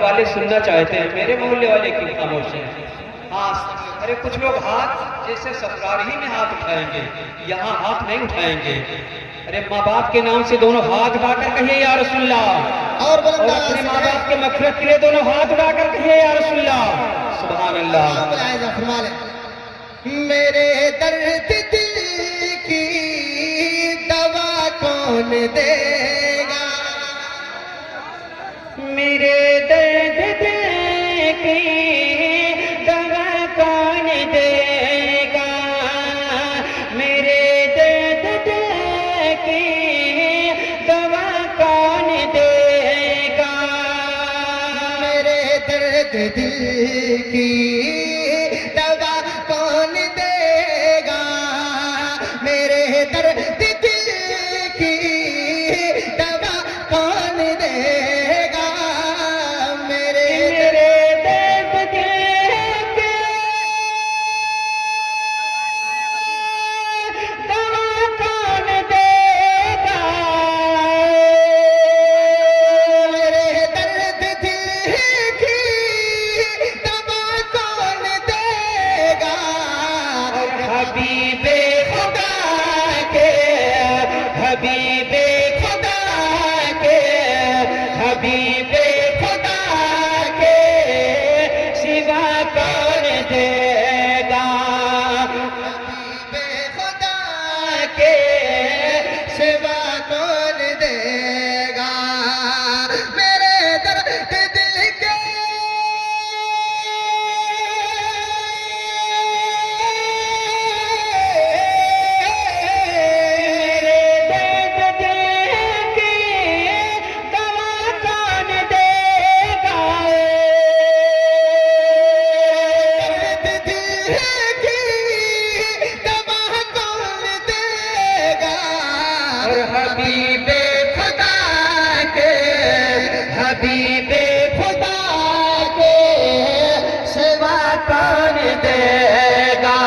والے سننا چاہتے ہیں، میرے محلے والے کی خاموش ہیں؟ ہاں، ارے کچھ لوگ ہاتھ جیسے سفرار ہی میں ہاتھ اٹھائیں گے، یہاں ہاتھ نہیں اٹھائیں گے۔ ارے ماں باپ کے نام سے دونوں ہاتھ اٹھا کر کہیے یا رسول اللہ، اور اپنے ماں باپ کے مغفرت کے لیے دونوں ہاتھ اٹھا کر کہیے یا رسول اللہ۔ سبحان اللہ۔ میرے درد دل کی دوا کون دے گا، میرے درد دل کی دوا کون دے گا، میرے درد دل کی دوا کون دے گا، میرے درد دل کی دوا کون دے گا، میرے درد دل کی دوا کون دے گا، میرے درد دل کی دوا کون دے گا، میرے درد دل کی دوا کون دے گا، حبیب خدا کے، حبیب خدا کے، حبیب خدا کے سوا کون دے گا، بے خدا کے سوا کون دے گا، میرے درد دل کے میرے درد دل کی دوا کون دے گا، درد دل کی دوا کون دے گا، اور حبیب خدا کے، حبیب خدا کے سوا کون دے گا،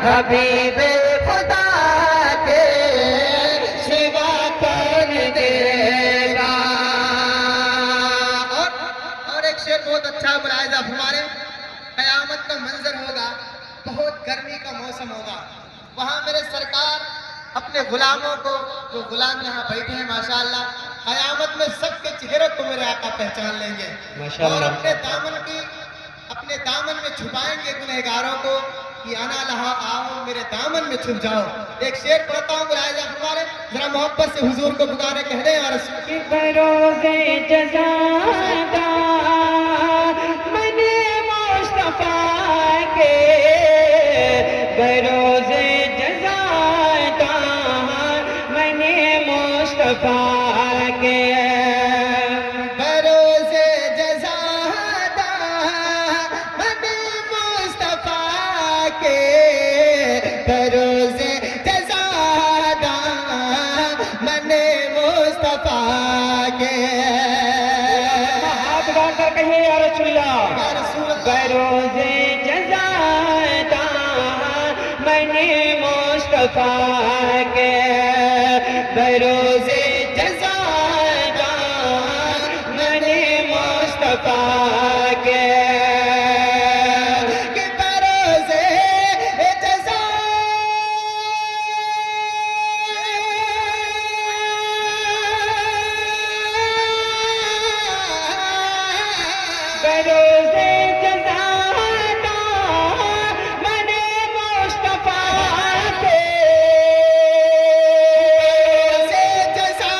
حبیب خدا کے سوا کون دے گا۔ اور ایک شعر بہت اچھا ملاحظہ فرمارے، قیامت کا منظر ہوگا، بہت گرمی کا موسم ہوگا، وہاں میرے سرکار اپنے غلاموں کو، جو غلام یہاں بیٹھے ہیں ماشاءاللہ، قیامت میں سب کے چہروں کو میرے آقا پہچان لیں گے، ماشاءاللہ۔ اور اپنے دامن میں چھپائیں گے گنہگاروں کو کہ انا لہا آؤ، میرے دامن میں چھپ جاؤ۔ ایک شعر پڑھتا ہوں ملاحظہ فرمارے، ذرا محبت سے حضور کو پکارے، کہہ دیں یا رسول کہ بروز جزا دا من مصطفیٰ کے، بروز جزا دا من مصطفیٰ کے، بروز جزا دامن مصطفیٰ کے، بروز جزا دامن مصطفیٰ کے، ہاتھ اٹھا کر کہیے یا رسول اللہ، یا رسول اللہ، بروز جزا دا من مصطفیٰ کے، بروز جزا دا من مصطفیٰ کے، کہ بروز جزا بروز جزا دا من مصطفیٰ کے، جزا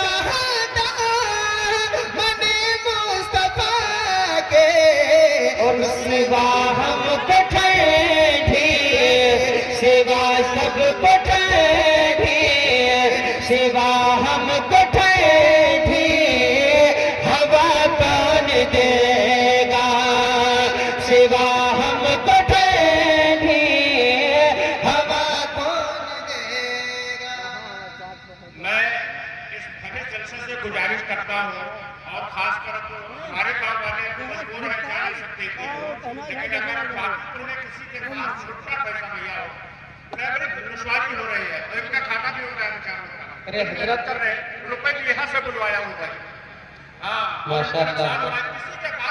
دامن مصطفیٰ کے، اور سوا ہم کو ٹھنڈی، سوا سب کو ٹھنڈی، سوا ہم کو ٹھنڈی ہوا کون دے گا، سوا ہم کو ٹھنڈی ہوا کون دے گا۔ میں اس بھرے جلسے سے گزارش کرتا ہوں، اور خاص کر ہمارے گاؤں والے مجبور ہیں، جا نہیں سکتے تھے، لیکن اگر باقی میں کسی کے پاس چھوٹا پیسہ نہیں ہو، انہیں بڑی دشواری ہو رہی ہے، اور ان کا کھانا بھی ہو رہا ہے بیچاروں کا، ارے حضرت کر رہے روپے بھی یہاں سے بلوایا ہوں بھائی، ہاں ماشاء اللہ۔ کسی کے پاس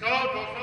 100, 200,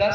10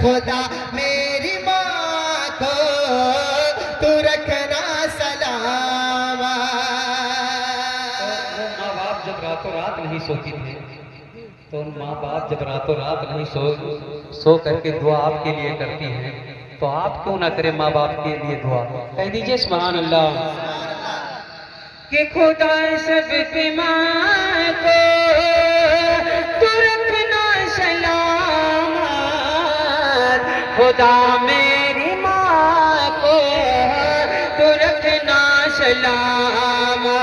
خدا میری ماں کو تو رکھنا سلامت۔ وہ ماں باپ جب راتوں رات نہیں سوتی تھی تو ان ماں باپ جب راتوں رات نہیں سو کر کے دعا آپ کے لیے کرتی ہیں تو آپ کیوں نہ کریں ماں باپ کے لیے دعا؟ کہہ دیجئے سبحان اللہ کہ خدا سب کی ماں کو تو رکھنا سلامت، خدا میری ماں کو تو رکھنا سلامت،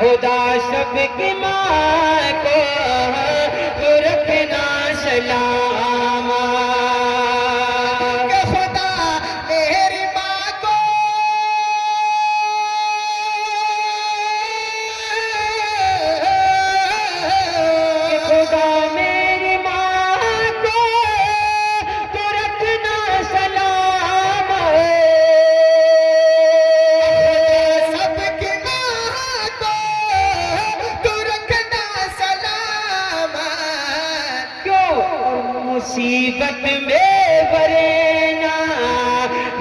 خدا سب کی ماں کو تو رکھنا سلامت۔ کہ خدا میری ماں کو کہ خدا میری ماں کو تو رکھنا سلامت، سب کی ماں کو تو رکھنا سلامت۔ کیوں مصیبت میں ورنہ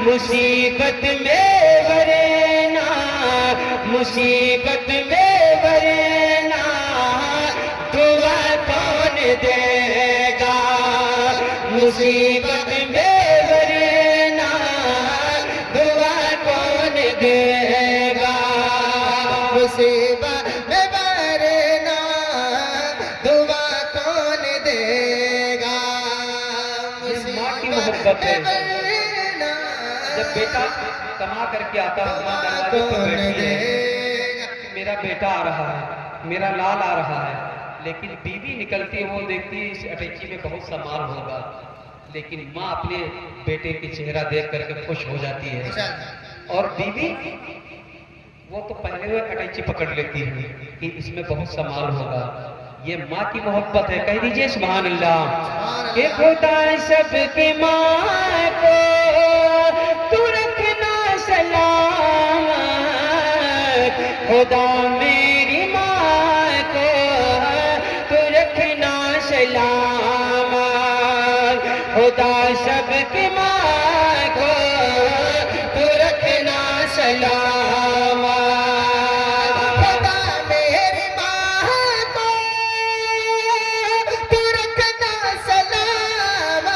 مصیبت میں ورنہ مصیبت میں ورنہ دعا کون دے گا، مصیبت میں ورنہ دعا کون دے گا، مصیبت میں ورنہ دعا کون دے گا، یہ ماں کی محبت ہے۔ ورنہ جب بیٹا کما کر کے آتا ہے ماں دعا دروازے پر کون بیٹھی ہے دے گا۔ کہ میرا بیٹا آ رہا ہے، میرا لال آ رہا ہے، لیکن بیوی نکلتی ہے وہ دیکھتی ہے اس اٹیچی میں بہت سا مال ہوگا، لیکن ماں اپنے بیٹے کی چہرہ دیکھ کر کے خوش ہو جاتی ہے، اور بیوی وہ تو پہلے وہ اٹیچی پکڑ لیتی ہے کہ اس میں بہت سا مال ہوگا۔ یہ ماں کی محبت ہے، کہہ دیجئے سبحان اللہ کہ خدا سب کی ماں کو تو رکھنا سلامت، خدا میری ماں کو تو رکھنا سلامت، خدا سب کی ماں کو تو رکھنا سلامت۔ خدا میری ماں کو تو رکھنا سلامت،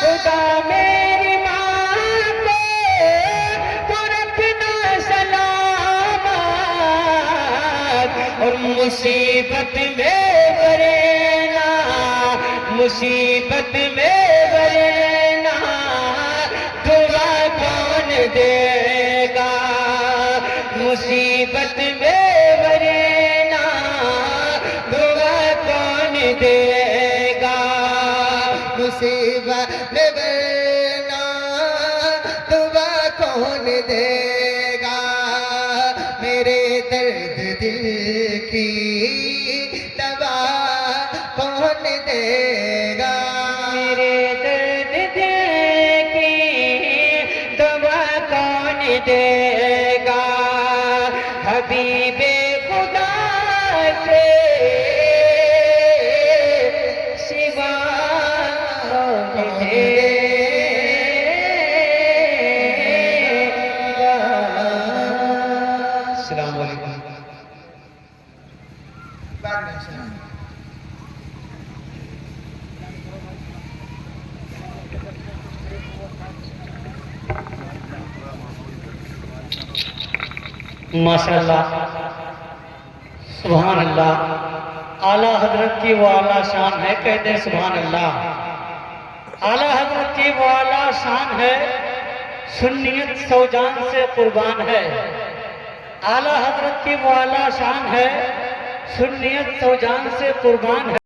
خدا میری ماں کو تو رکھنا سلامت، اور مصیبت میں ورنہ مصیبت میں ورنہ دعا کون دے گا، مصیبت میں ورنہ دعا کون دے گا، مصیبت میں ورنہ دعا کون دے گا، میرے درد دل کی دوا کون دے گا، میرے درد دل کی دوا کون دے گا، حبیب خدا سے سوا کون دے گا۔ السلام علیکم۔ بعد میں سلام۔ ماشاءاللہ سبحان اللہ، اعلیٰ حضرت کی وہ اعلیٰ شان ہے، کہتے ہیں سبحان اللہ۔ اعلیٰ حضرت کی وہ اعلیٰ شان ہے، سنیت سو جان سے قربان ہے۔ اعلیٰ حضرت کی وہ اعلیٰ شان ہے، سنیت سو جان سے قربان ہے۔